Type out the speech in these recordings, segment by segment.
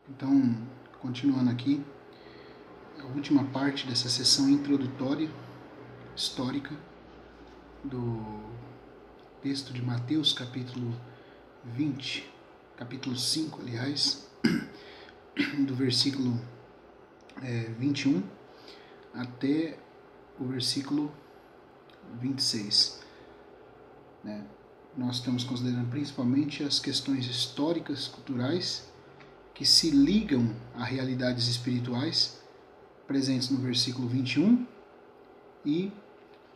Então, continuando aqui, a última parte dessa sessão introdutória, histórica, do texto de Mateus, capítulo 20, capítulo 5, aliás, do versículo 21 até o versículo 26. Nós estamos considerando principalmente as questões históricas, culturais, que se ligam a realidades espirituais presentes no versículo 21 e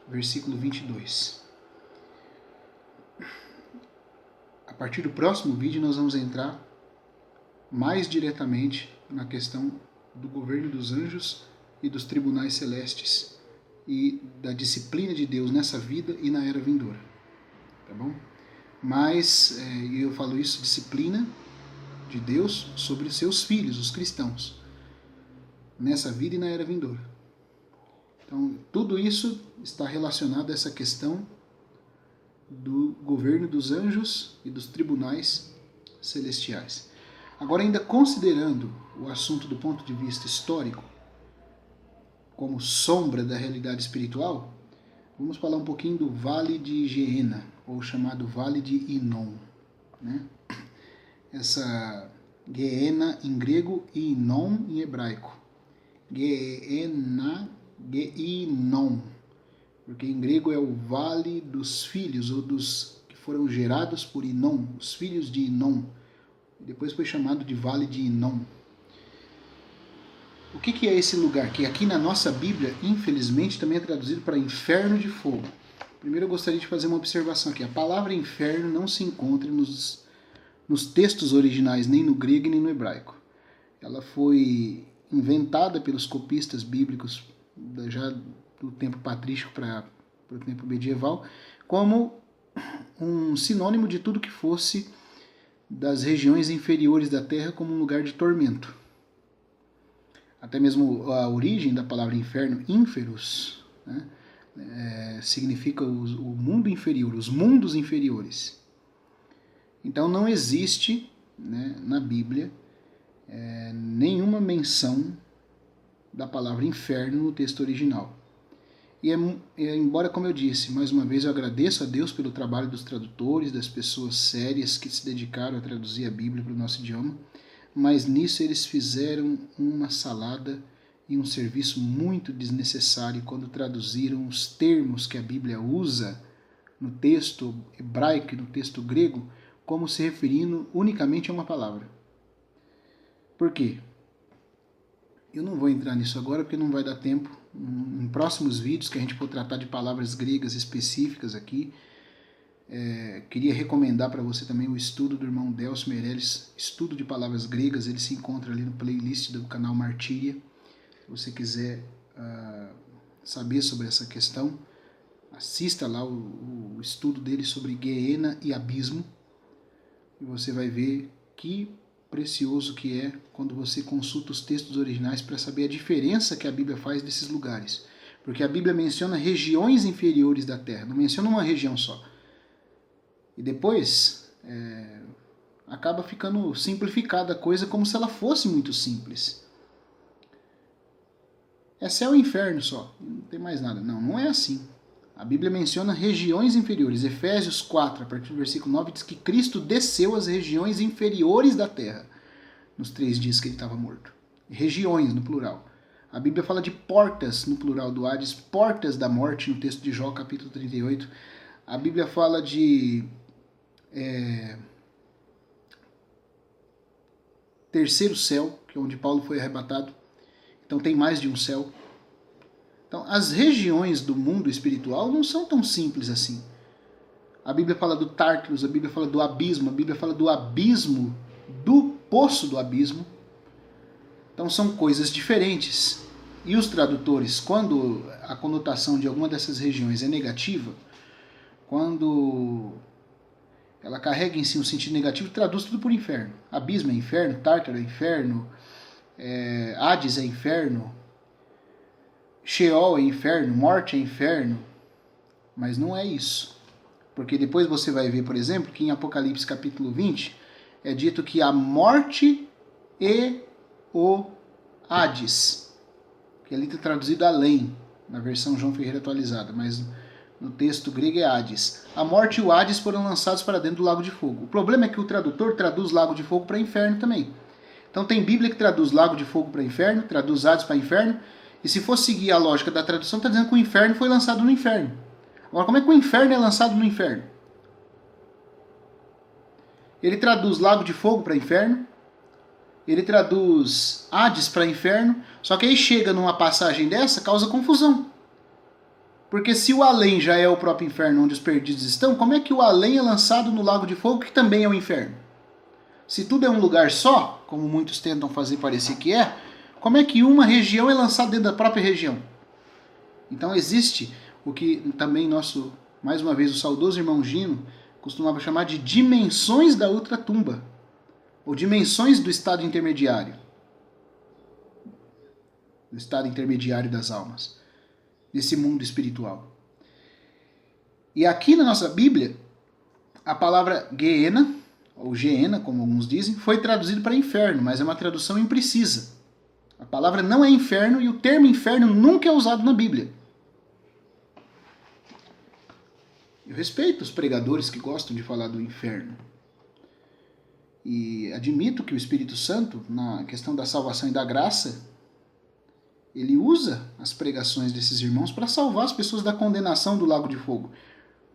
versículo 22. A partir do próximo vídeo nós vamos entrar mais diretamente na questão do governo dos anjos e dos tribunais celestes e da disciplina de Deus nessa vida e na era vindoura. Tá bom? Mas eu falo isso, disciplina de Deus sobre os seus filhos, os cristãos, nessa vida e na era vindoura. Então, tudo isso está relacionado a essa questão do governo dos anjos e dos tribunais celestiais. Agora, ainda considerando o assunto do ponto de vista histórico, como sombra da realidade espiritual, vamos falar um pouquinho do Vale de Geena, ou chamado Vale de Hinnom. Essa Geena em grego e Hinnom em hebraico. Geena, Geinom, porque em grego é o Vale dos Filhos, ou dos que foram gerados por Hinnom, os filhos de Hinnom. Depois foi chamado de Vale de Hinnom. O que é esse lugar? Que aqui na nossa Bíblia, infelizmente, também é traduzido para inferno de fogo. Primeiro eu gostaria de fazer uma observação aqui. A palavra inferno não se encontra nos textos originais, nem no grego nem no hebraico. Ela foi inventada pelos copistas bíblicos já do tempo patrístico para o tempo medieval, como um sinônimo de tudo que fosse das regiões inferiores da terra como um lugar de tormento. Até mesmo a origem da palavra inferno, ínferos, significa o mundo inferior, os mundos inferiores. Então não existe na Bíblia nenhuma menção da palavra inferno no texto original. E embora, como eu disse, mais uma vez eu agradeço a Deus pelo trabalho dos tradutores, das pessoas sérias que se dedicaram a traduzir a Bíblia para o nosso idioma, mas nisso eles fizeram uma salada e um serviço muito desnecessário quando traduziram os termos que a Bíblia usa no texto hebraico e no texto grego como se referindo unicamente a uma palavra. Por quê? Eu não vou entrar nisso agora porque não vai dar tempo. Em próximos vídeos que a gente for tratar de palavras gregas específicas aqui, queria recomendar para você também o estudo do irmão Delcio Meirelles, estudo de palavras gregas. Ele se encontra ali no playlist do canal Martíria. Se você quiser saber sobre essa questão, assista lá o estudo dele sobre Geena e abismo, e você vai ver que precioso que é quando você consulta os textos originais para saber a diferença que a Bíblia faz desses lugares. Porque a Bíblia menciona regiões inferiores da terra, não menciona uma região só. E depois acaba ficando simplificada a coisa como se ela fosse muito simples. É céu e inferno só, não tem mais nada. Não, não é assim. A Bíblia menciona regiões inferiores. Efésios 4, a partir do versículo 9, diz que Cristo desceu às regiões inferiores da terra nos 3 dias que ele estava morto. Regiões, no plural. A Bíblia fala de portas, no plural do Hades, portas da morte, no texto de Jó, capítulo 38. A Bíblia fala de terceiro céu, que é onde Paulo foi arrebatado. Então tem mais de um céu. Então, as regiões do mundo espiritual não são tão simples assim. A Bíblia fala do Tártaros, a Bíblia fala do abismo, a Bíblia fala do abismo, do poço do abismo. Então são coisas diferentes. E os tradutores, quando a conotação de alguma dessas regiões é negativa, quando ela carrega em si um sentido negativo, traduz tudo por inferno. Abismo é inferno, Tártaro é inferno, Hades é inferno, Sheol é inferno, morte é inferno, mas não é isso. Porque depois você vai ver, por exemplo, que em Apocalipse capítulo 20 é dito que a morte e o Hades, que ali está traduzido além, na versão João Ferreira atualizada, mas no texto grego é Hades. A morte e o Hades foram lançados para dentro do lago de fogo. O problema é que o tradutor traduz lago de fogo para inferno também. Então tem Bíblia que traduz lago de fogo para inferno, traduz Hades para inferno, e se for seguir a lógica da tradução, está dizendo que o inferno foi lançado no inferno. Agora, como é que o inferno é lançado no inferno? Ele traduz lago de fogo para inferno, ele traduz Hades para inferno, só que aí chega numa passagem dessa, causa confusão. Porque se o além já é o próprio inferno onde os perdidos estão, como é que o além é lançado no lago de fogo, que também é o inferno? Se tudo é um lugar só, como muitos tentam fazer parecer que é, como é que uma região é lançada dentro da própria região? Então existe o que também mais uma vez, o saudoso irmão Gino costumava chamar de dimensões da ultratumba, ou dimensões do estado intermediário. Do estado intermediário das almas, desse mundo espiritual. E aqui na nossa Bíblia, a palavra Geena, ou Geena, como alguns dizem, foi traduzido para inferno, mas é uma tradução imprecisa. A palavra não é inferno e o termo inferno nunca é usado na Bíblia. Eu respeito os pregadores que gostam de falar do inferno. E admito que o Espírito Santo, na questão da salvação e da graça, ele usa as pregações desses irmãos para salvar as pessoas da condenação do lago de fogo.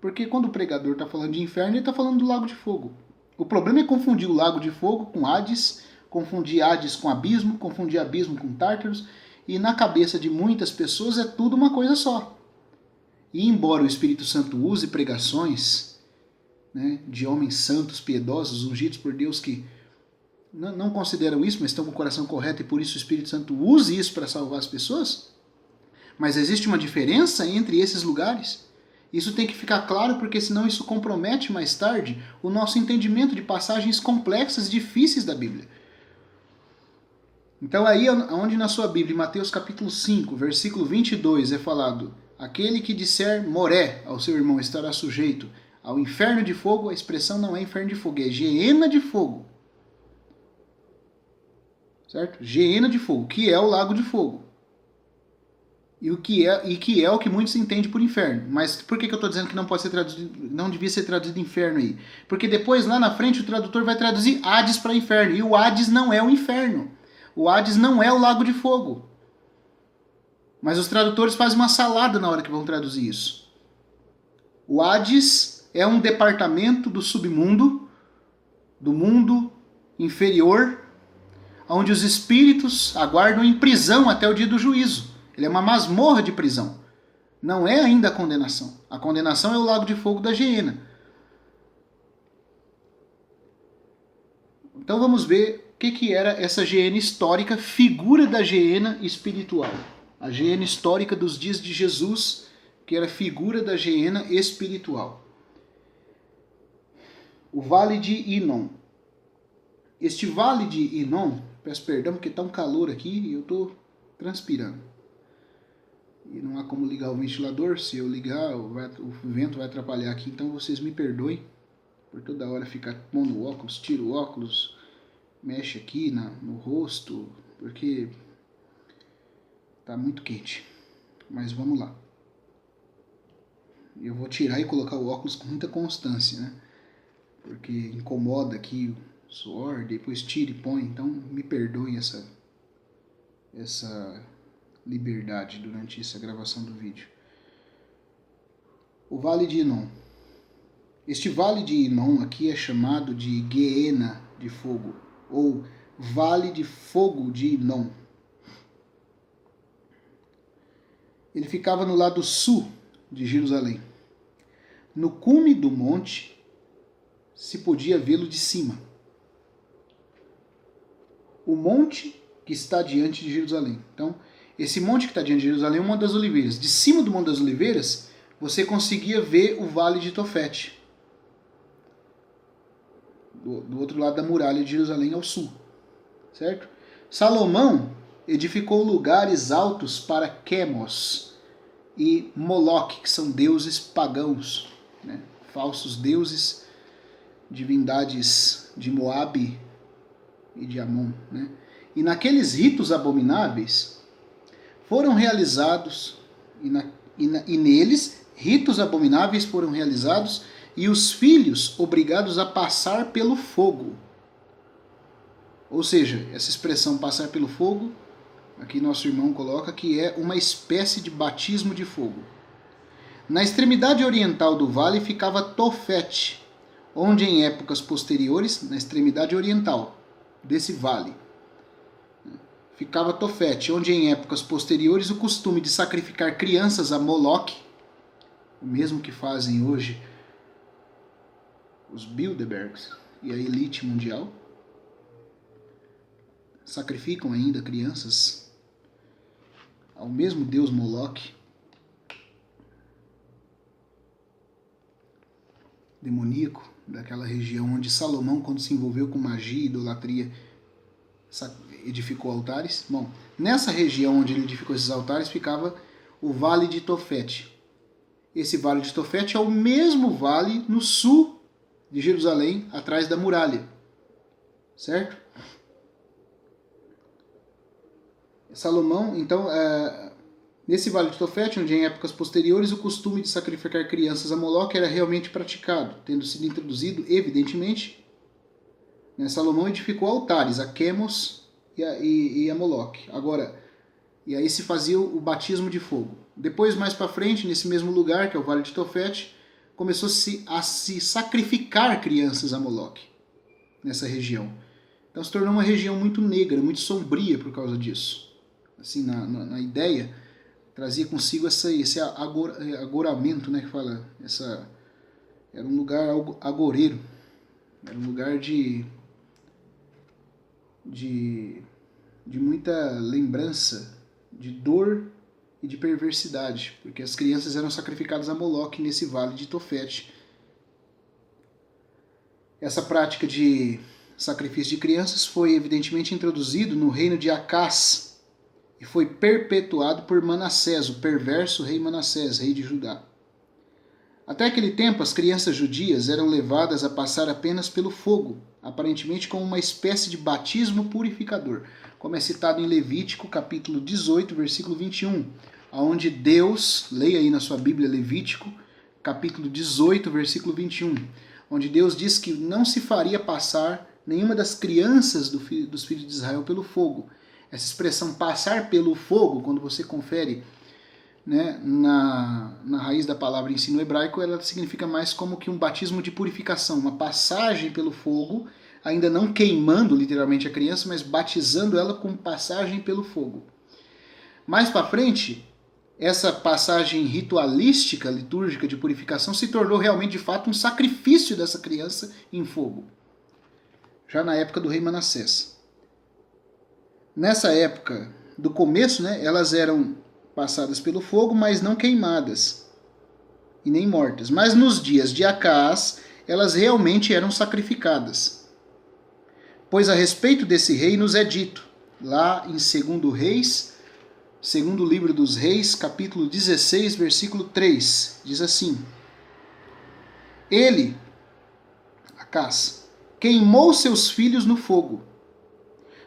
Porque quando o pregador está falando de inferno, ele está falando do lago de fogo. O problema é confundir o lago de fogo com Hades, confundir Hades com abismo, confundir abismo com Tártaros, e na cabeça de muitas pessoas é tudo uma coisa só. E embora o Espírito Santo use pregações, né, de homens santos, piedosos, ungidos por Deus que não consideram isso, mas estão com o coração correto e por isso o Espírito Santo use isso para salvar as pessoas, mas existe uma diferença entre esses lugares. Isso tem que ficar claro, porque senão isso compromete mais tarde o nosso entendimento de passagens complexas e difíceis da Bíblia. Então aí onde na sua Bíblia, em Mateus capítulo 5, versículo 22, é falado: aquele que disser moré ao seu irmão estará sujeito ao inferno de fogo, a expressão não é inferno de fogo, é geena de fogo. Certo? Geena de fogo, que é o lago de fogo. E que é o que muitos entendem por inferno. Mas por que eu estou dizendo que não pode ser traduzido, não devia ser traduzido inferno aí? Porque depois, lá na frente, o tradutor vai traduzir Hades para inferno. E o Hades não é o inferno. O Hades não é o lago de fogo. Mas os tradutores fazem uma salada na hora que vão traduzir isso. O Hades é um departamento do submundo, do mundo inferior, onde os espíritos aguardam em prisão até o dia do juízo. Ele é uma masmorra de prisão. Não é ainda a condenação. A condenação é o lago de fogo da Geena. Então vamos ver o que era essa Geena histórica, figura da Geena espiritual. A Geena histórica dos dias de Jesus, que era figura da Geena espiritual. O Vale de Inon. Este Vale de Inon, peço perdão porque está um calor aqui e eu estou transpirando. E não há como ligar o ventilador. Se eu ligar, o vento vai atrapalhar aqui. Então vocês me perdoem por toda hora ficar pondo óculos, tiro o óculos, mexe aqui no rosto, porque tá muito quente. Mas vamos lá. Eu vou tirar e colocar o óculos com muita constância, né? Porque incomoda aqui o suor, depois tira e põe. Então me perdoem essa liberdade durante essa gravação do vídeo. O Vale de Inon. Este Vale de Inon aqui é chamado de Geena de fogo, ou Vale de Fogo de Inon. Ele ficava no lado sul de Jerusalém. No cume do monte se podia vê-lo de cima. O monte que está diante de Jerusalém. Então, esse monte que está diante de Jerusalém é o Monte das Oliveiras. De cima do Monte das Oliveiras, você conseguia ver o Vale de Tofete. Do outro lado da muralha de Jerusalém, ao sul. Certo? Salomão edificou lugares altos para Quemos e Moloque, que são deuses pagãos, né? Falsos deuses, divindades de Moabe e de Amon, né? E naqueles ritos abomináveis foram realizados, e neles ritos abomináveis foram realizados, e os filhos obrigados a passar pelo fogo. Ou seja, essa expressão passar pelo fogo, aqui nosso irmão coloca que é uma espécie de batismo de fogo. Na extremidade oriental do vale ficava Tofete, onde em épocas posteriores, na extremidade oriental desse vale, ficava Tofete, onde em épocas posteriores o costume de sacrificar crianças a Moloque, o mesmo que fazem hoje os Bilderbergs e a elite mundial, sacrificam ainda crianças ao mesmo deus Moloque, demoníaco, daquela região onde Salomão, quando se envolveu com magia e idolatria, edificou altares. Bom, nessa região onde ele edificou esses altares ficava o Vale de Tofete. Esse Vale de Tofete é o mesmo vale no sul de Jerusalém, atrás da muralha, certo? Salomão, então, nesse Vale de Tofete, onde em épocas posteriores o costume de sacrificar crianças a Moloque era realmente praticado, tendo sido introduzido, evidentemente, né, Salomão edificou altares a Quemos e a Moloque. Agora, e aí se fazia o batismo de fogo. Depois, mais para frente, nesse mesmo lugar, que é o Vale de Tofete, começou-se a se sacrificar crianças a Moloque, nessa região. Então se tornou uma região muito negra, muito sombria por causa disso. Assim, na ideia, trazia consigo esse agoramento, né, que fala, era um lugar agoreiro, era um lugar de muita lembrança de dor e de perversidade, porque as crianças eram sacrificadas a Moloque nesse Vale de Tofete. Essa prática de sacrifício de crianças foi evidentemente introduzido no reino de Acás, e foi perpetuado por Manassés, o perverso rei Manassés, rei de Judá. Até aquele tempo, as crianças judias eram levadas a passar apenas pelo fogo, aparentemente como uma espécie de batismo purificador, como é citado em Levítico, capítulo 18, versículo 21, onde Deus, leia aí na sua Bíblia Levítico, capítulo 18, versículo 21, onde Deus diz que não se faria passar nenhuma das crianças dos filhos de Israel pelo fogo. Essa expressão passar pelo fogo, quando você confere, né, na raiz da palavra em si no hebraico, ela significa mais como que um batismo de purificação, uma passagem pelo fogo, ainda não queimando literalmente a criança, mas batizando ela com passagem pelo fogo. Mais para frente, essa passagem ritualística, litúrgica de purificação se tornou realmente de fato um sacrifício dessa criança em fogo, já na época do rei Manassés. Nessa época do começo, né, elas eram passadas pelo fogo, mas não queimadas e nem mortas. Mas nos dias de Acás, elas realmente eram sacrificadas. Pois a respeito desse rei nos é dito, lá em 2 Reis, segundo livro dos Reis, capítulo 16, versículo 3, diz assim: Ele, Acás, queimou seus filhos no fogo,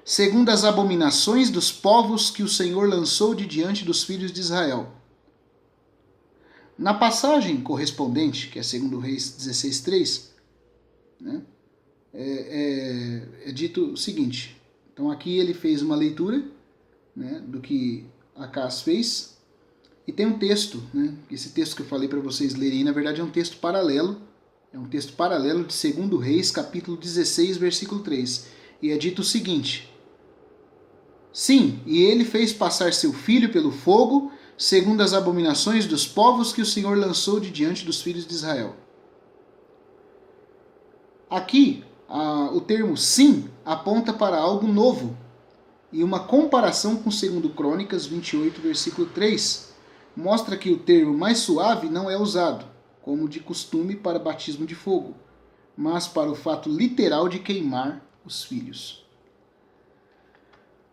segundo as abominações dos povos que o Senhor lançou de diante dos filhos de Israel. Na passagem correspondente, que é 2 Reis 16:3, né, é dito o seguinte. Então aqui ele fez uma leitura, né, do que Acás fez, e tem um texto, né, esse texto que eu falei para vocês lerem, na verdade é um texto paralelo, de 2 Reis, capítulo 16, versículo 3, e é dito o seguinte: Sim, e ele fez passar seu filho pelo fogo, segundo as abominações dos povos que o Senhor lançou de diante dos filhos de Israel. Aqui, o termo sim aponta para algo novo, e uma comparação com 2 Crônicas 28, versículo 3, mostra que o termo mais suave não é usado, como de costume para batismo de fogo, mas para o fato literal de queimar os filhos.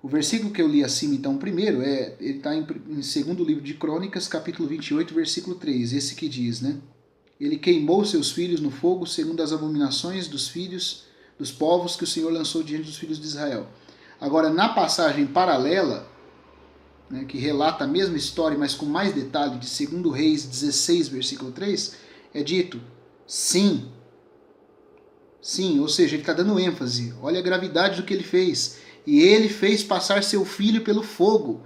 O versículo que eu li acima, então, primeiro, ele está em 2º livro de Crônicas, capítulo 28, versículo 3, esse que diz, né? Ele queimou seus filhos no fogo, segundo as abominações dos filhos dos povos que o Senhor lançou diante dos filhos de Israel. Agora, na passagem paralela, né, que relata a mesma história, mas com mais detalhe, de 2 Reis 16, versículo 3, é dito, sim, ou seja, ele está dando ênfase, olha a gravidade do que ele fez, e ele fez passar seu filho pelo fogo,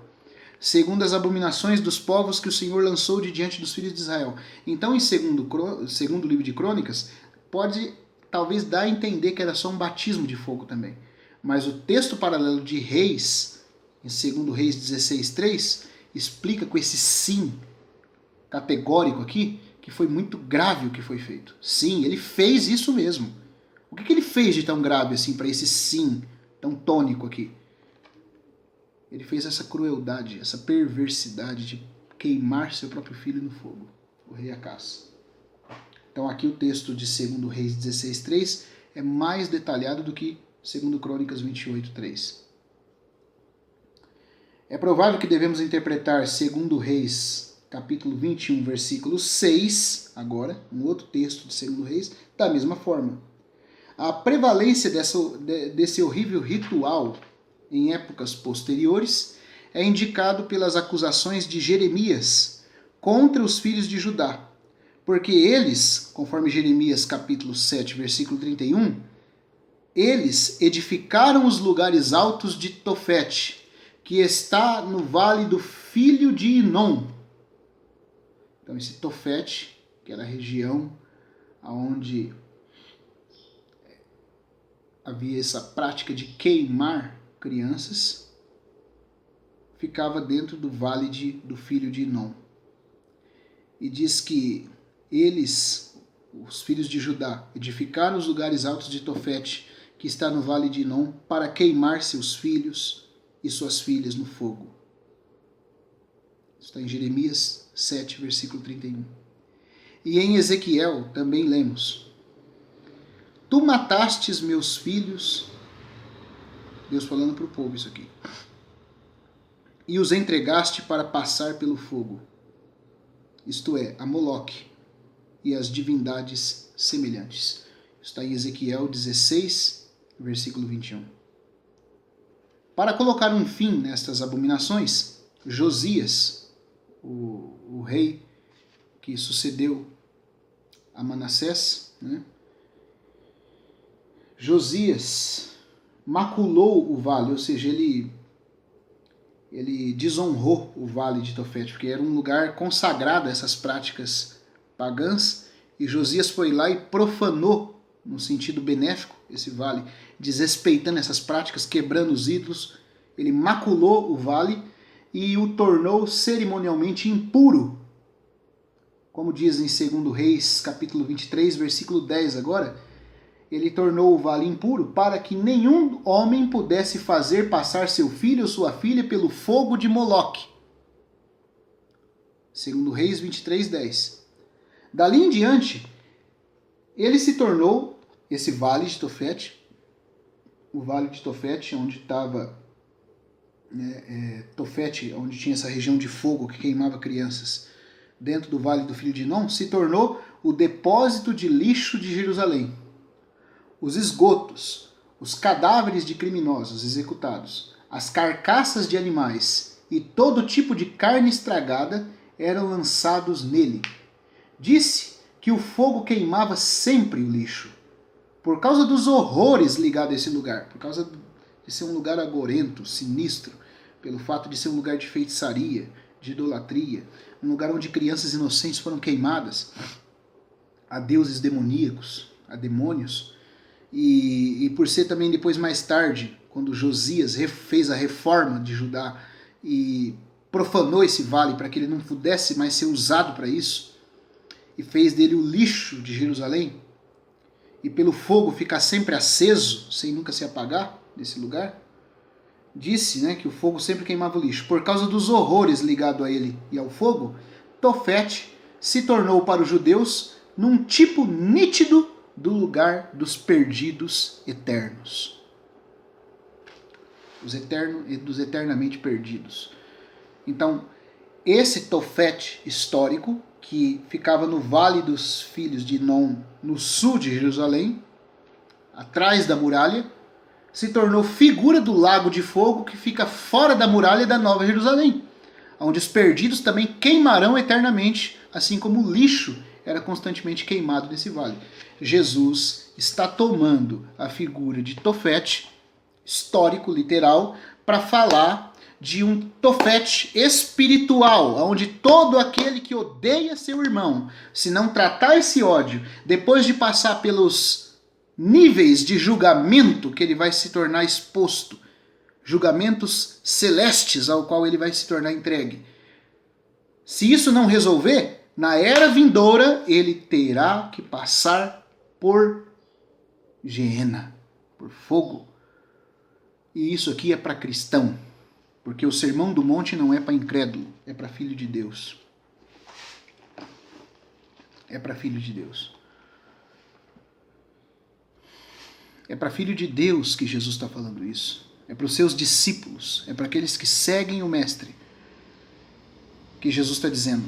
segundo as abominações dos povos que o Senhor lançou de diante dos filhos de Israel. Então, em segundo livro de Crônicas, pode talvez dar a entender que era só um batismo de fogo também. Mas o texto paralelo de Reis, em 2 Reis 16:3, explica com esse sim categórico aqui, que foi muito grave o que foi feito. Sim, ele fez isso mesmo. O que ele fez de tão grave assim para esse sim tão tônico aqui? Ele fez essa crueldade, essa perversidade de queimar seu próprio filho no fogo, o rei Acás. Então aqui o texto de 2 Reis 16:3 é mais detalhado do que 2 Crônicas 28:3. É provável que devemos interpretar 2 Reis, capítulo 21, versículo 6, agora, um outro texto de 2 Reis, da mesma forma. A prevalência desse horrível ritual em épocas posteriores é indicado pelas acusações de Jeremias contra os filhos de Judá, porque eles, conforme Jeremias capítulo 7, versículo 31, eles edificaram os lugares altos de Tofete, que está no vale do filho de Inom. Então esse Tofete, que era a região onde havia essa prática de queimar crianças, ficava dentro do vale do filho de Inom. E diz que eles, os filhos de Judá, edificaram os lugares altos de Tofete, que está no vale de Inom, para queimar seus filhos e suas filhas no fogo. Está em Jeremias 7, versículo 31. E em Ezequiel também lemos: Tu matastes meus filhos, Deus falando para o povo isso aqui, e os entregaste para passar pelo fogo, isto é, a Moloque e as divindades semelhantes. Está em Ezequiel 16, versículo 21. Para colocar um fim nestas abominações, Josias, o rei que sucedeu a Manassés, né? Josias maculou o vale, ou seja, ele desonrou o vale de Tofete, porque era um lugar consagrado a essas práticas pagãs, e Josias foi lá e profanou, no sentido benéfico, esse vale, desrespeitando essas práticas, quebrando os ídolos. Ele maculou o vale e o tornou cerimonialmente impuro. Como diz em 2 Reis, capítulo 23, versículo 10 agora, ele tornou o vale impuro para que nenhum homem pudesse fazer passar seu filho ou sua filha pelo fogo de Moloque. 2 Reis 23, 10. Dali em diante, ele se tornou esse vale de Tofete, o vale de Tofete, onde estava Tofete, onde tinha essa região de fogo que queimava crianças, dentro do vale do filho de Inom, se tornou o depósito de lixo de Jerusalém. Os esgotos, os cadáveres de criminosos executados, as carcaças de animais e todo tipo de carne estragada eram lançados nele. Disse que o fogo queimava sempre o lixo, por causa dos horrores ligados a esse lugar, por causa de ser um lugar agorento, sinistro, pelo fato de ser um lugar de feitiçaria, de idolatria, um lugar onde crianças inocentes foram queimadas a deuses demoníacos, a demônios, e por ser também depois mais tarde, quando Josias fez a reforma de Judá e profanou esse vale para que ele não pudesse mais ser usado para isso, e fez dele o lixo de Jerusalém, e pelo fogo ficar sempre aceso, sem nunca se apagar nesse lugar, disse, né, que o fogo sempre queimava o lixo. Por causa dos horrores ligados a ele e ao fogo, Tofete se tornou para os judeus num tipo nítido do lugar dos perdidos eternos. Dos eternamente perdidos. Então, esse Tofete histórico, que ficava no Vale dos Filhos de Inom, no sul de Jerusalém, atrás da muralha, se tornou figura do lago de fogo que fica fora da muralha da Nova Jerusalém, onde os perdidos também queimarão eternamente, assim como o lixo era constantemente queimado nesse vale. Jesus está tomando a figura de Tofete, histórico, literal, para falar de um Tofete espiritual, onde todo aquele que odeia seu irmão, se não tratar esse ódio, depois de passar pelos níveis de julgamento que ele vai se tornar exposto, julgamentos celestes ao qual ele vai se tornar entregue. Se isso não resolver, na era vindoura ele terá que passar por Geena, por fogo. E isso aqui é para cristão, porque o Sermão do Monte não é para incrédulo, é para filho de Deus. É para filho de Deus. É para filho de Deus que Jesus está falando isso. É para os seus discípulos, é para aqueles que seguem o Mestre, que Jesus está dizendo: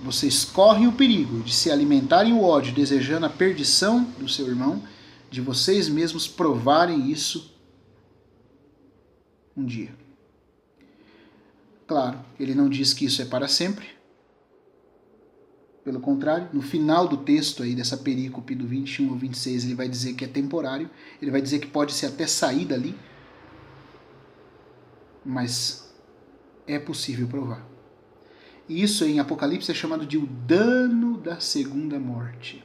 vocês correm o perigo de se alimentarem o ódio, desejando a perdição do seu irmão, de vocês mesmos provarem isso um dia. Claro, ele não diz que isso é para sempre. Pelo contrário, no final do texto aí dessa perícope do 21 ao 26, ele vai dizer que é temporário, ele vai dizer que pode ser até sair dali, mas é possível provar. E isso em Apocalipse é chamado de o dano da segunda morte.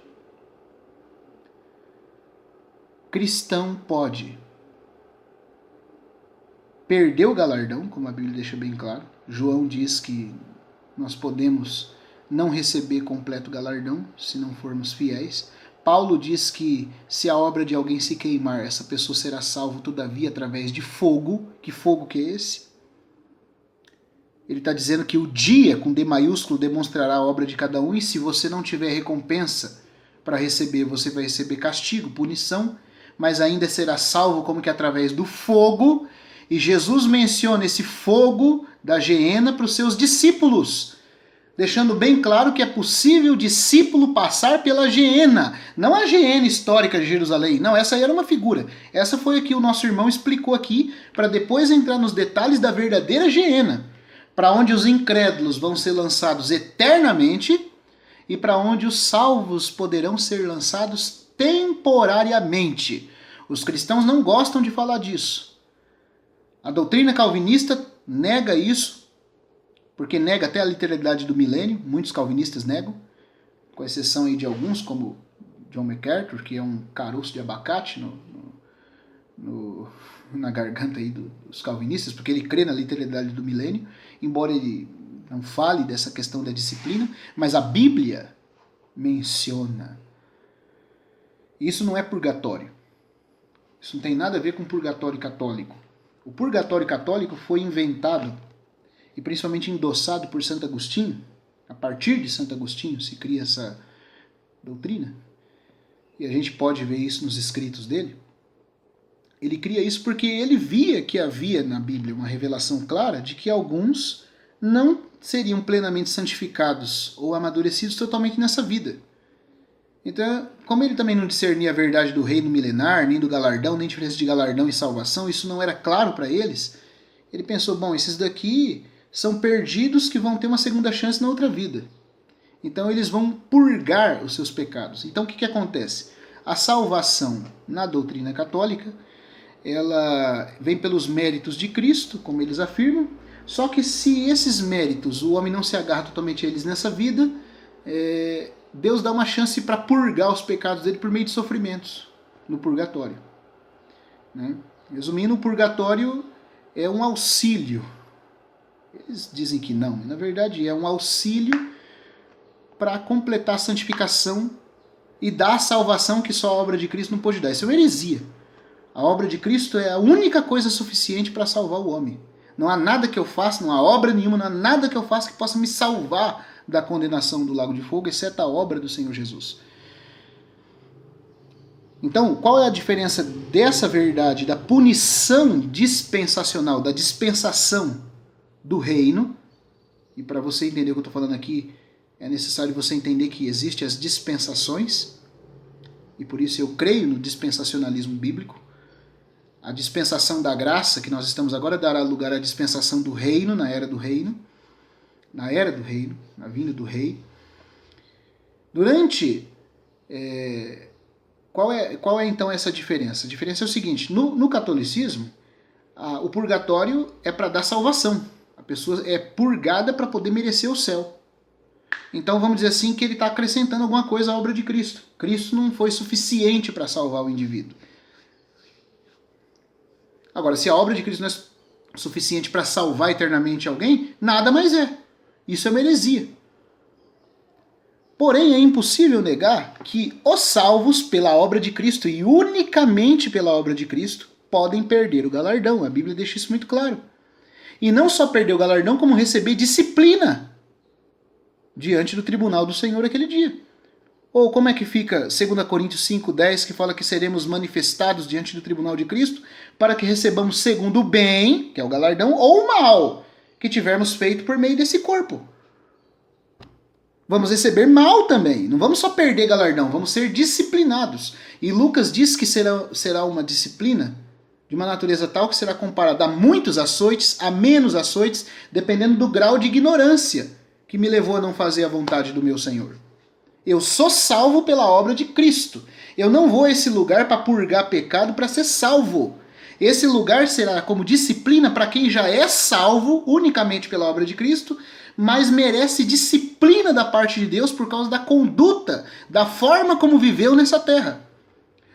Cristão pode perder o galardão, como a Bíblia deixa bem claro. João diz que nós podemos não receber completo galardão se não formos fiéis. Paulo diz que se a obra de alguém se queimar, essa pessoa será salva todavia através de fogo. Que fogo que é esse? Ele está dizendo que o dia, com D maiúsculo, demonstrará a obra de cada um, e se você não tiver recompensa para receber, você vai receber castigo, punição, mas ainda será salvo como que através do fogo. E Jesus menciona esse fogo da Geena para os seus discípulos, deixando bem claro que é possível o discípulo passar pela Geena, não a Geena histórica de Jerusalém, não, essa aí era uma figura. Essa foi a que o nosso irmão explicou aqui, para depois entrar nos detalhes da verdadeira Geena, para onde os incrédulos vão ser lançados eternamente e para onde os salvos poderão ser lançados temporariamente. Os cristãos não gostam de falar disso. A doutrina calvinista nega isso, porque nega até a literalidade do milênio. Muitos calvinistas negam, com exceção aí de alguns, como John MacArthur, que é um caroço de abacate na garganta aí dos calvinistas, porque ele crê na literalidade do milênio, embora ele não fale dessa questão da disciplina, mas a Bíblia menciona. Isso não é purgatório. Isso não tem nada a ver com purgatório católico. O purgatório católico foi inventado e principalmente endossado por Santo Agostinho. A partir de Santo Agostinho se cria essa doutrina. E a gente pode ver isso nos escritos dele. Ele cria isso porque ele via que havia na Bíblia uma revelação clara de que alguns não seriam plenamente santificados ou amadurecidos totalmente nessa vida. Então, como ele também não discernia a verdade do reino milenar, nem do galardão, nem diferença de galardão e salvação, isso não era claro para eles, ele pensou, bom, esses daqui são perdidos que vão ter uma segunda chance na outra vida. Então eles vão purgar os seus pecados. Então o que acontece? A salvação na doutrina católica, ela vem pelos méritos de Cristo, como eles afirmam, só que se esses méritos, o homem não se agarra totalmente a eles nessa vida, Deus dá uma chance para purgar os pecados dele por meio de sofrimentos no purgatório. Né? Resumindo, o purgatório é um auxílio. Eles dizem que não, mas na verdade é um auxílio para completar a santificação e dar a salvação que só a obra de Cristo não pôde dar. Isso é uma heresia. A obra de Cristo é a única coisa suficiente para salvar o homem. Não há nada que eu faça, não há obra nenhuma, não há nada que eu faça que possa me salvar da condenação do lago de fogo, exceto a obra do Senhor Jesus. Então, qual é a diferença dessa verdade, da punição dispensacional, da dispensação do reino? E para você entender o que eu estou falando aqui, é necessário você entender que existem as dispensações. e por isso eu creio no dispensacionalismo bíblico. A dispensação da graça, que nós estamos agora, dará lugar à dispensação do reino, na era do reino, na vinda do rei. Qual é então essa diferença? A diferença é o seguinte, no catolicismo, o purgatório é para dar salvação. A pessoa é purgada para poder merecer o céu. Então vamos dizer assim que ele está acrescentando alguma coisa à obra de Cristo. Cristo não foi suficiente para salvar o indivíduo. Agora, se a obra de Cristo não é suficiente para salvar eternamente alguém, nada mais é. Isso é uma heresia. Porém, é impossível negar que os salvos pela obra de Cristo e unicamente pela obra de Cristo podem perder o galardão. A Bíblia deixa isso muito claro. E não só perder o galardão, como receber disciplina diante do tribunal do Senhor aquele dia. Ou como é que fica 2 Coríntios 5,10, que fala que seremos manifestados diante do tribunal de Cristo para que recebamos segundo o bem, que é o galardão, ou o mal que tivermos feito por meio desse corpo. Vamos receber mal também. Não vamos só perder galardão, vamos ser disciplinados. E Lucas diz que será uma disciplina de uma natureza tal que será comparada a muitos açoites, a menos açoites, dependendo do grau de ignorância que me levou a não fazer a vontade do meu Senhor. Eu sou salvo pela obra de Cristo. Eu não vou a esse lugar para purgar pecado para ser salvo. Esse lugar será como disciplina para quem já é salvo unicamente pela obra de Cristo, mas merece disciplina da parte de Deus por causa da conduta, da forma como viveu nessa terra.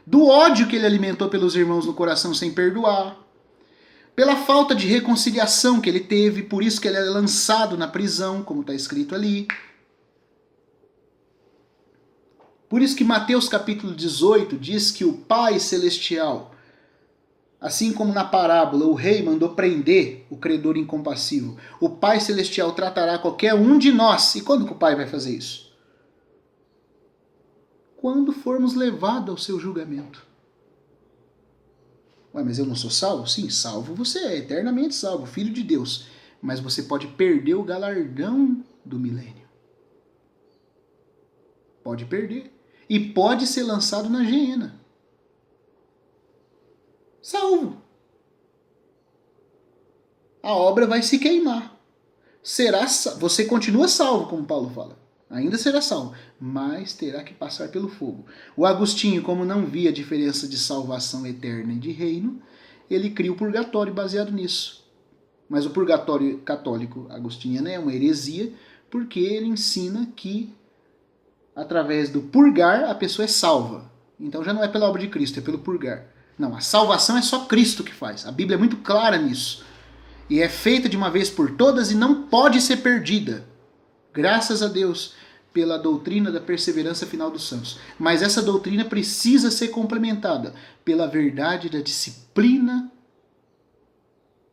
Do ódio que ele alimentou pelos irmãos no coração sem perdoar. Pela falta de reconciliação que ele teve, por isso que ele é lançado na prisão, como está escrito ali. Por isso que Mateus capítulo 18 diz que o Pai Celestial, assim como na parábola o rei mandou prender o credor incompassivo, o Pai Celestial tratará qualquer um de nós. E quando que o Pai vai fazer isso? Quando formos levados ao seu julgamento. Ué, mas eu não sou salvo? Sim, salvo você é, eternamente salvo, filho de Deus. Mas você pode perder o galardão do milênio. Pode perder. E pode ser lançado na geena. Salvo. A obra vai se queimar. Você continua salvo, como Paulo fala. Ainda será salvo, mas terá que passar pelo fogo. O Agostinho, como não via a diferença de salvação eterna e de reino, ele cria o purgatório baseado nisso. Mas o purgatório católico agostiniano é uma heresia, porque ele ensina que através do purgar a pessoa é salva. Então já não é pela obra de Cristo, é pelo purgar. Não, a salvação é só Cristo que faz. A Bíblia é muito clara nisso. E é feita de uma vez por todas e não pode ser perdida. Graças a Deus pela doutrina da perseverança final dos santos. Mas essa doutrina precisa ser complementada pela verdade da disciplina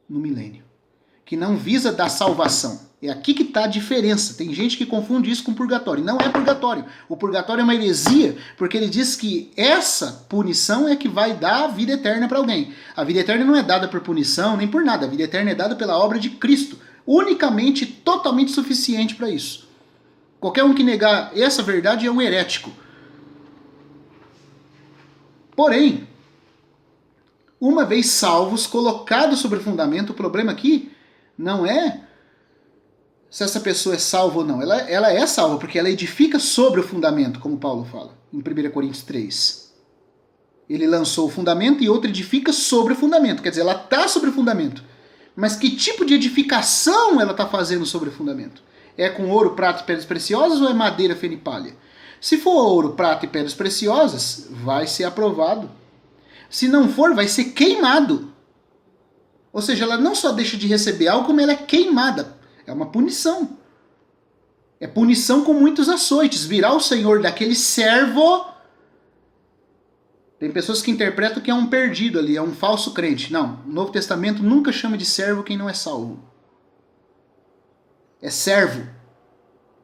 no milênio, que não visa dar salvação. É aqui que está a diferença. Tem gente que confunde isso com purgatório. Não é purgatório. O purgatório é uma heresia, porque ele diz que essa punição é que vai dar a vida eterna para alguém. A vida eterna não é dada por punição, nem por nada. A vida eterna é dada pela obra de Cristo. Unicamente, totalmente suficiente para isso. Qualquer um que negar essa verdade é um herético. Porém, uma vez salvos, colocados sobre o fundamento, o problema aqui não é se essa pessoa é salva ou não. Ela é salva porque ela edifica sobre o fundamento, como Paulo fala, em 1 Coríntios 3. Ele lançou o fundamento e outra edifica sobre o fundamento. Quer dizer, ela está sobre o fundamento. Mas que tipo de edificação ela está fazendo sobre o fundamento? É com ouro, prata e pedras preciosas ou é madeira, feno e palha? Se for ouro, prata e pedras preciosas, vai ser aprovado. Se não for, vai ser queimado. Ou seja, ela não só deixa de receber algo, como ela é queimada. É uma punição. É punição com muitos açoites. Virar o Senhor daquele servo. Tem pessoas que interpretam que é um perdido ali, é um falso crente. Não, o Novo Testamento nunca chama de servo quem não é salvo. É servo.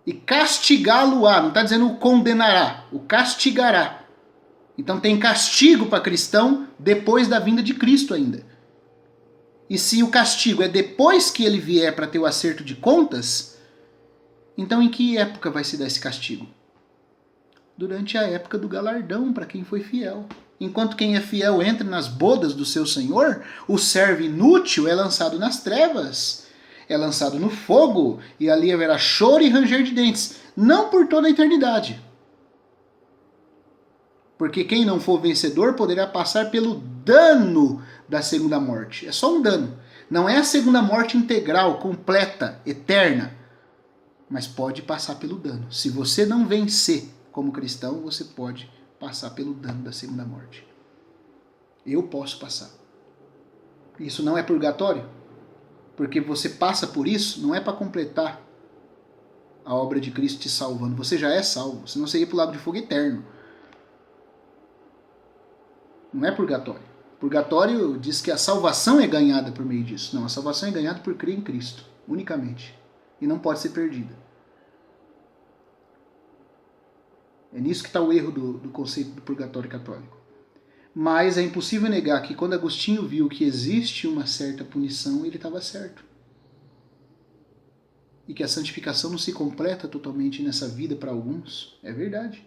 E castigá-lo-á, não está dizendo o condenará, o castigará. Então tem castigo para cristão depois da vinda de Cristo ainda. E se o castigo é depois que ele vier para ter o acerto de contas, então em que época vai se dar esse castigo? durante a época do galardão para quem foi fiel. Enquanto quem é fiel entra nas bodas do seu Senhor, o servo inútil é lançado nas trevas, é lançado no fogo, e ali haverá choro e ranger de dentes, não por toda a eternidade. Porque quem não for vencedor poderá passar pelo dano da segunda morte. É só um dano. Não é a segunda morte integral, completa, eterna. Mas pode passar pelo dano. Se você não vencer como cristão, você pode passar pelo dano da segunda morte. Eu posso passar. Isso não é purgatório? Porque você passa por isso, não é para completar a obra de Cristo te salvando. Você já é salvo, senão você ia para o lago de fogo eterno. Não é purgatório. Purgatório diz que a salvação é ganhada por meio disso. Não, a salvação é ganhada por crer em Cristo, unicamente. E não pode ser perdida. É nisso que está o erro do conceito do purgatório católico. Mas é impossível negar que quando Agostinho viu que existe uma certa punição, ele estava certo. E que a santificação não se completa totalmente nessa vida para alguns, é verdade.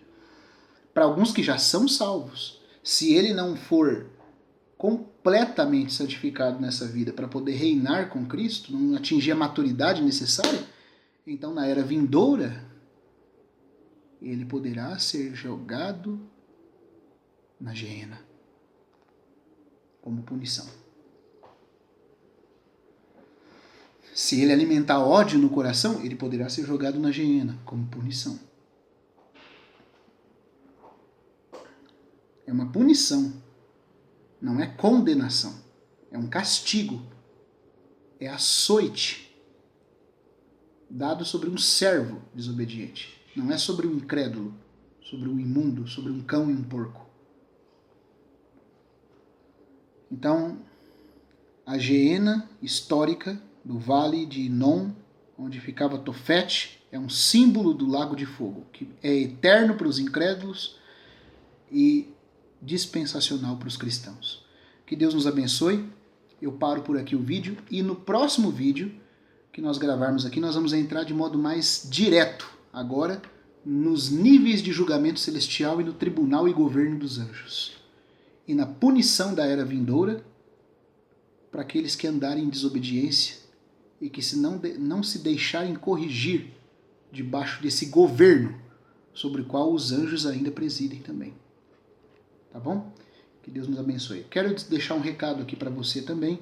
Para alguns que já são salvos, se ele não for completamente santificado nessa vida para poder reinar com Cristo, não atingir a maturidade necessária, então na era vindoura, ele poderá ser jogado na geena como punição. Se ele alimentar ódio no coração, ele poderá ser jogado na geena como punição. É uma punição, não é condenação, é um castigo, é açoite dado sobre um servo desobediente, não é sobre um incrédulo, sobre um imundo, sobre um cão e um porco. Então, a geena histórica do vale de Inom, onde ficava Tofete, é um símbolo do lago de fogo, que é eterno para os incrédulos e dispensacional para os cristãos. Que Deus nos abençoe. Eu paro por aqui o vídeo e no próximo vídeo que nós gravarmos aqui, nós vamos entrar de modo mais direto agora nos níveis de julgamento celestial e no tribunal e governo dos anjos. E na punição da era vindoura para aqueles que andarem em desobediência e que se não se deixarem corrigir debaixo desse governo sobre o qual os anjos ainda presidem também. Tá bom? Que Deus nos abençoe. Quero deixar um recado aqui para você também,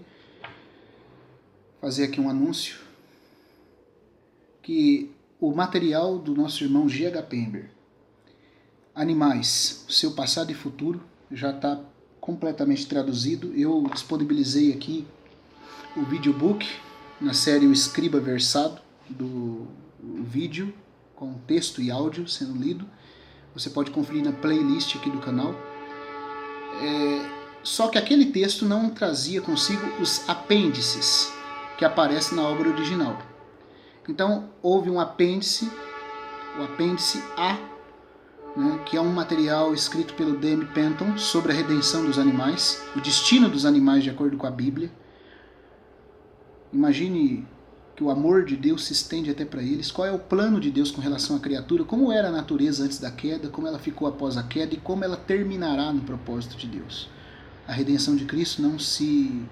fazer aqui um anúncio, que o material do nosso irmão G.H. Pember, Animais, Seu Passado e Futuro, já está completamente traduzido. Eu disponibilizei aqui o videobook na série O Escriba Versado, do vídeo com texto e áudio sendo lido. Você pode conferir na playlist aqui do canal. Só que aquele texto não trazia consigo os apêndices que aparecem na obra original. Então houve um apêndice, o apêndice A, né, que é um material escrito pelo D.M. Penton sobre a redenção dos animais, o destino dos animais de acordo com a Bíblia. Imagine que o amor de Deus se estende até para eles. Qual é o plano de Deus com relação à criatura? Como era a natureza antes da queda? Como ela ficou após a queda? E como ela terminará no propósito de Deus? A redenção de Cristo não se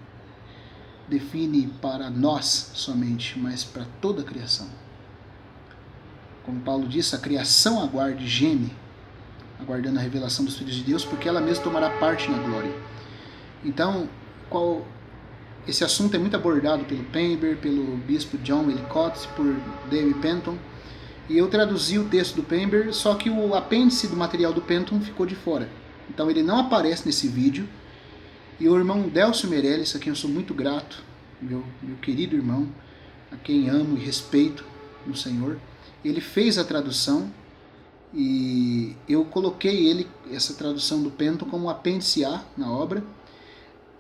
define para nós somente, mas para toda a criação. Como Paulo disse, a criação aguarda e geme, aguardando a revelação dos filhos de Deus, porque ela mesma tomará parte na glória. Então, esse assunto é muito abordado pelo Pember, pelo bispo John Ellicott, por D.M. Penton, e eu traduzi o texto do Pember, só que o apêndice do material do Penton ficou de fora. Então ele não aparece nesse vídeo. E o irmão Delcio Meirelles, a quem eu sou muito grato, meu querido irmão, a quem amo e respeito no Senhor, ele fez a tradução e eu coloquei essa tradução do Penton como apêndice A na obra.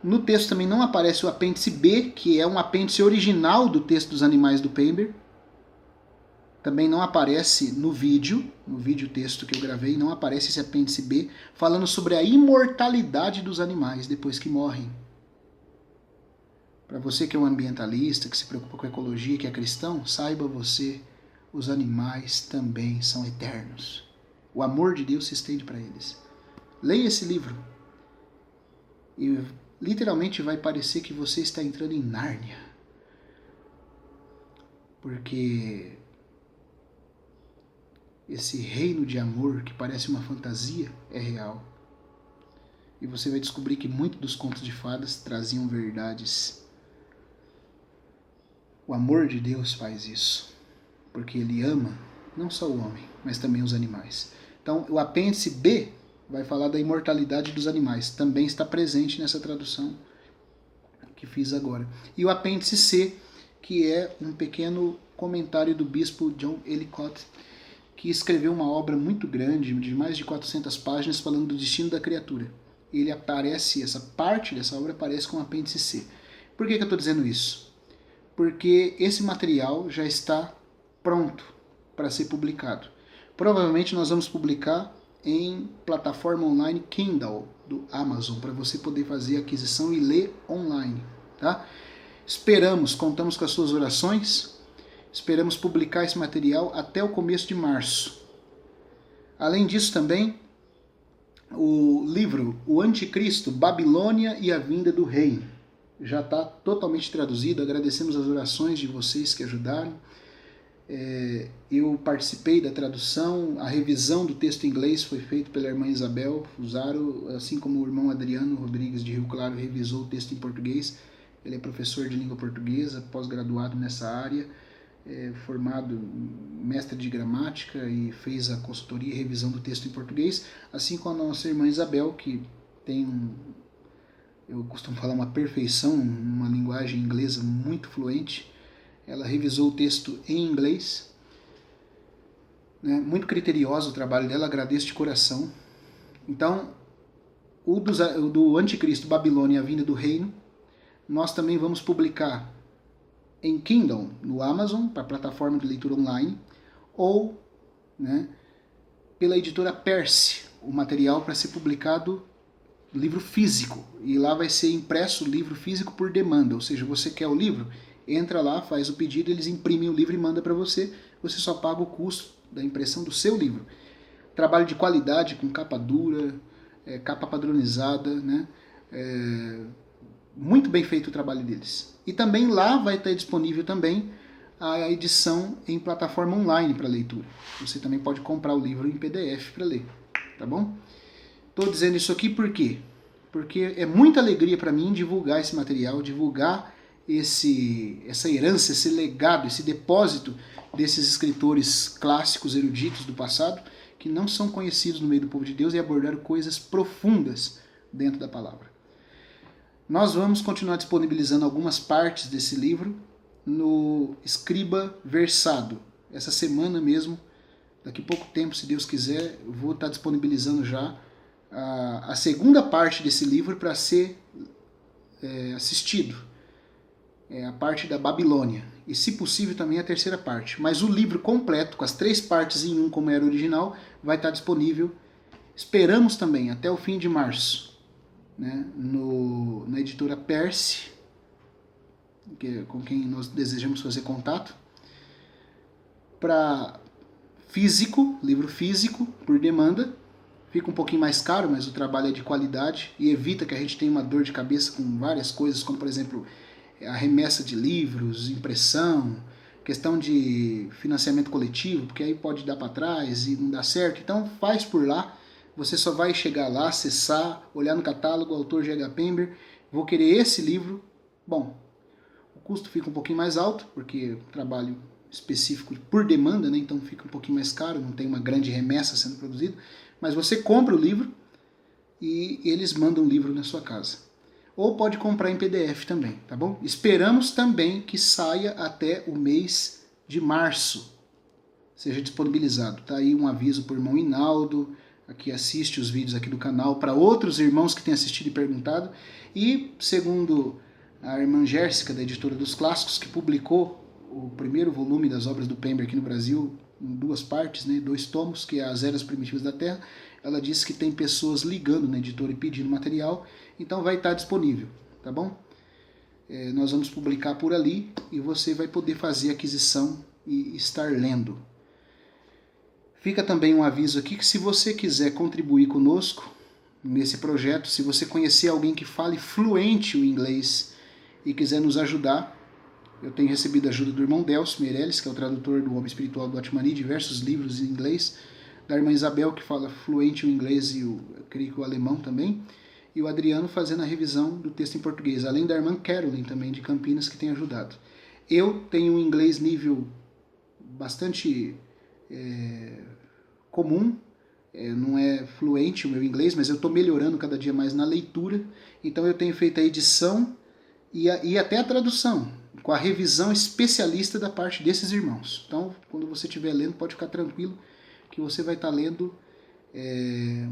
No texto também não aparece o apêndice B, que é um apêndice original do texto dos animais do Pember. Também não aparece no vídeo texto que eu gravei, não aparece esse apêndice B, falando sobre a imortalidade dos animais depois que morrem. Para você que é um ambientalista, que se preocupa com a ecologia, que é cristão, saiba você, os animais também são eternos. O amor de Deus se estende para eles. Leia esse livro e literalmente vai parecer que você está entrando em Nárnia. Porque esse reino de amor que parece uma fantasia é real. E você vai descobrir que muitos dos contos de fadas traziam verdades. O amor de Deus faz isso, porque Ele ama não só o homem, mas também os animais. Então, o apêndice B vai falar da imortalidade dos animais. Também está presente nessa tradução que fiz agora. E o apêndice C, que é um pequeno comentário do bispo John Ellicott, que escreveu uma obra muito grande, de mais de 400 páginas, falando do destino da criatura. Ele aparece, essa parte dessa obra aparece com o apêndice C. Por que eu estou dizendo isso? Porque esse material já está pronto para ser publicado. Provavelmente nós vamos publicar em plataforma online Kindle do Amazon, para você poder fazer aquisição e ler online. Tá? Contamos com as suas orações, esperamos publicar esse material até o começo de março. Além disso também, o livro O Anticristo, Babilônia e a Vinda do Rei, já está totalmente traduzido. Agradecemos as orações de vocês que ajudaram. Eu participei da tradução, a revisão do texto em inglês foi feita pela irmã Isabel Fusaro, assim como o irmão Adriano Rodrigues de Rio Claro revisou o texto em português. Ele é professor de língua portuguesa, pós-graduado nessa área, formado mestre de gramática e fez a consultoria e revisão do texto em português, assim como a nossa irmã Isabel, que tem eu costumo falar, uma perfeição, uma linguagem inglesa muito fluente. Ela revisou o texto em inglês, né? Muito criterioso o trabalho dela, agradeço de coração. Então, o do Anticristo, Babilônia e a Vinda do Reino, nós também vamos publicar em Kindle, no Amazon, para a plataforma de leitura online, ou, né, pela editora Perse, o material para ser publicado livro físico, e lá vai ser impresso o livro físico por demanda, ou seja, você quer o livro, entra lá, faz o pedido, eles imprimem o livro e mandam para você, você só paga o custo da impressão do seu livro. Trabalho de qualidade, com capa dura, capa padronizada, né? Muito bem feito o trabalho deles. E também lá vai estar disponível também a edição em plataforma online para leitura. Você também pode comprar o livro em PDF para ler, tá bom? Estou dizendo isso aqui por quê? Porque é muita alegria para mim divulgar esse material, divulgar essa herança, esse legado, esse depósito desses escritores clássicos, eruditos do passado, que não são conhecidos no meio do povo de Deus e abordaram coisas profundas dentro da palavra. Nós vamos continuar disponibilizando algumas partes desse livro no Escriba Versado. Essa semana mesmo, daqui a pouco tempo, se Deus quiser, eu vou estar disponibilizando já a segunda parte desse livro para ser assistido. A parte da Babilônia. E, se possível, também a terceira parte. Mas o livro completo, com as 3 partes em um, como era original, vai estar disponível. Esperamos também, até o fim de março, né, na editora Perse, com quem nós desejamos fazer contato, para físico, livro físico, por demanda. Fica um pouquinho mais caro, mas o trabalho é de qualidade e evita que a gente tenha uma dor de cabeça com várias coisas, como, por exemplo, a remessa de livros, impressão, questão de financiamento coletivo, porque aí pode dar para trás e não dá certo. Então faz por lá, você só vai chegar lá, acessar, olhar no catálogo, autor G.H. Pember, vou querer esse livro. Bom, o custo fica um pouquinho mais alto, porque trabalho específico por demanda, né? Então fica um pouquinho mais caro, não tem uma grande remessa sendo produzida, mas você compra o livro e eles mandam o livro na sua casa. Ou pode comprar em PDF também, tá bom? Esperamos também que saia até o mês de março, seja disponibilizado. Tá aí um aviso para o irmão Hinaldo, que assiste os vídeos aqui do canal, para outros irmãos que têm assistido e perguntado, e segundo a irmã Jéssica, da Editora dos Clássicos, que publicou o primeiro volume das obras do Pember aqui no Brasil, em 2 partes, né, 2 tomos, que é As Eras Primitivas da Terra. Ela disse que tem pessoas ligando na editora e pedindo material, então vai estar disponível, tá bom? Nós vamos publicar por ali e você vai poder fazer a aquisição e estar lendo. Fica também um aviso aqui que se você quiser contribuir conosco nesse projeto, se você conhecer alguém que fale fluente o inglês e quiser nos ajudar, eu tenho recebido a ajuda do irmão Delcio Meirelles, que é o tradutor do Homem Espiritual do Atmani, diversos livros em inglês, da irmã Isabel, que fala fluente o inglês e eu creio que o alemão também, e o Adriano fazendo a revisão do texto em português, além da irmã Carolyn também, de Campinas, que tem ajudado. Eu tenho um inglês nível bastante comum, não é fluente o meu inglês, mas eu estou melhorando cada dia mais na leitura, então eu tenho feito a edição e até a tradução, com a revisão especialista da parte desses irmãos. Então, quando você estiver lendo, pode ficar tranquilo que você vai estar lendo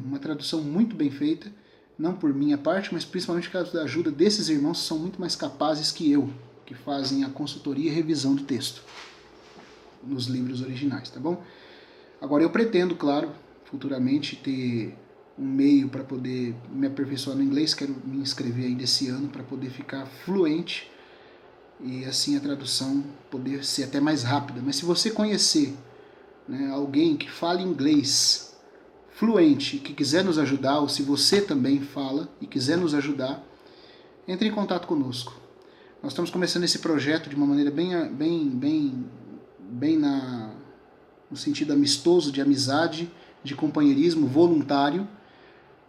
uma tradução muito bem feita, não por minha parte, mas principalmente por causa da ajuda desses irmãos que são muito mais capazes que eu, que fazem a consultoria e revisão do texto nos livros originais, tá bom? Agora eu pretendo, claro, futuramente ter um meio para poder me aperfeiçoar no inglês, quero me inscrever ainda esse ano para poder ficar fluente e assim a tradução poder ser até mais rápida. Mas se você conhecer, né, alguém que fale inglês fluente, que quiser nos ajudar, ou se você também fala e quiser nos ajudar, entre em contato conosco. Nós estamos começando esse projeto de uma maneira bem no sentido amistoso, de amizade, de companheirismo voluntário.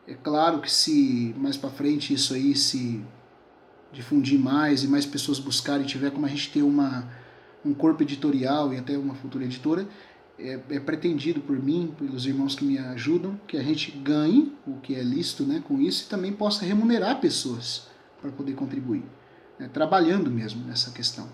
É claro que se mais para frente isso aí se difundir mais e mais pessoas buscarem, tiver como a gente ter um corpo editorial e até uma futura editora, é pretendido por mim, pelos irmãos que me ajudam, que a gente ganhe o que é lícito, né, com isso, e também possa remunerar pessoas para poder contribuir, né, trabalhando mesmo nessa questão.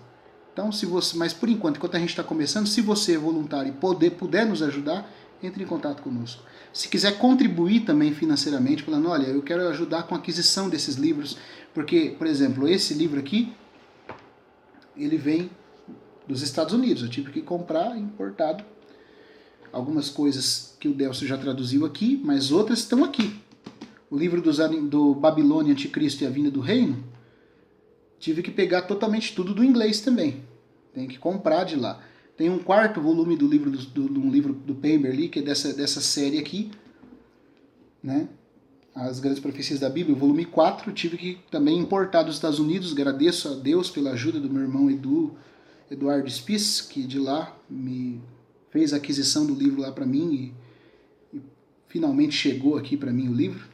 Então, se você, mas por enquanto a gente está começando, se você é voluntário e puder nos ajudar, entre em contato conosco. Se quiser contribuir também financeiramente, falando, olha, eu quero ajudar com a aquisição desses livros, porque, por exemplo, esse livro aqui, ele vem dos Estados Unidos, eu tive que comprar importado. Algumas coisas que o Delcio já traduziu aqui, mas outras estão aqui. O livro do Babilônia, Anticristo e a Vinda do Reino, tive que pegar totalmente tudo do inglês também. Tem que comprar de lá. Tem um quarto volume do livro um livro do Pemberley, que é dessa série aqui, né? As Grandes Profecias da Bíblia, o volume 4, tive que também importar dos Estados Unidos. Agradeço a Deus pela ajuda do meu irmão Eduardo Spies, que de lá me fez a aquisição do livro lá para mim e finalmente chegou aqui para mim o livro.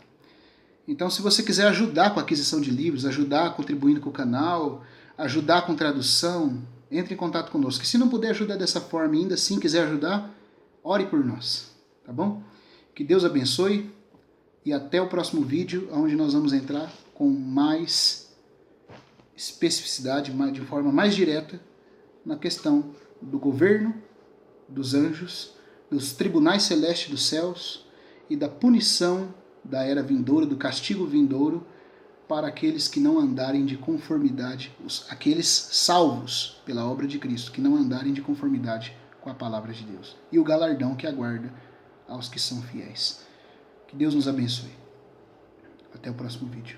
Então, se você quiser ajudar com a aquisição de livros, ajudar contribuindo com o canal, ajudar com tradução, entre em contato conosco. E se não puder ajudar dessa forma e ainda assim quiser ajudar, ore por nós, tá bom? Que Deus abençoe e até o próximo vídeo, onde nós vamos entrar com mais especificidade, de forma mais direta, na questão do governo, dos anjos, dos tribunais celestes dos céus e da punição da era vindoura, do castigo vindouro para aqueles que não andarem de conformidade, aqueles salvos pela obra de Cristo, que não andarem de conformidade com a palavra de Deus. E o galardão que aguarda aos que são fiéis. Que Deus nos abençoe. Até o próximo vídeo.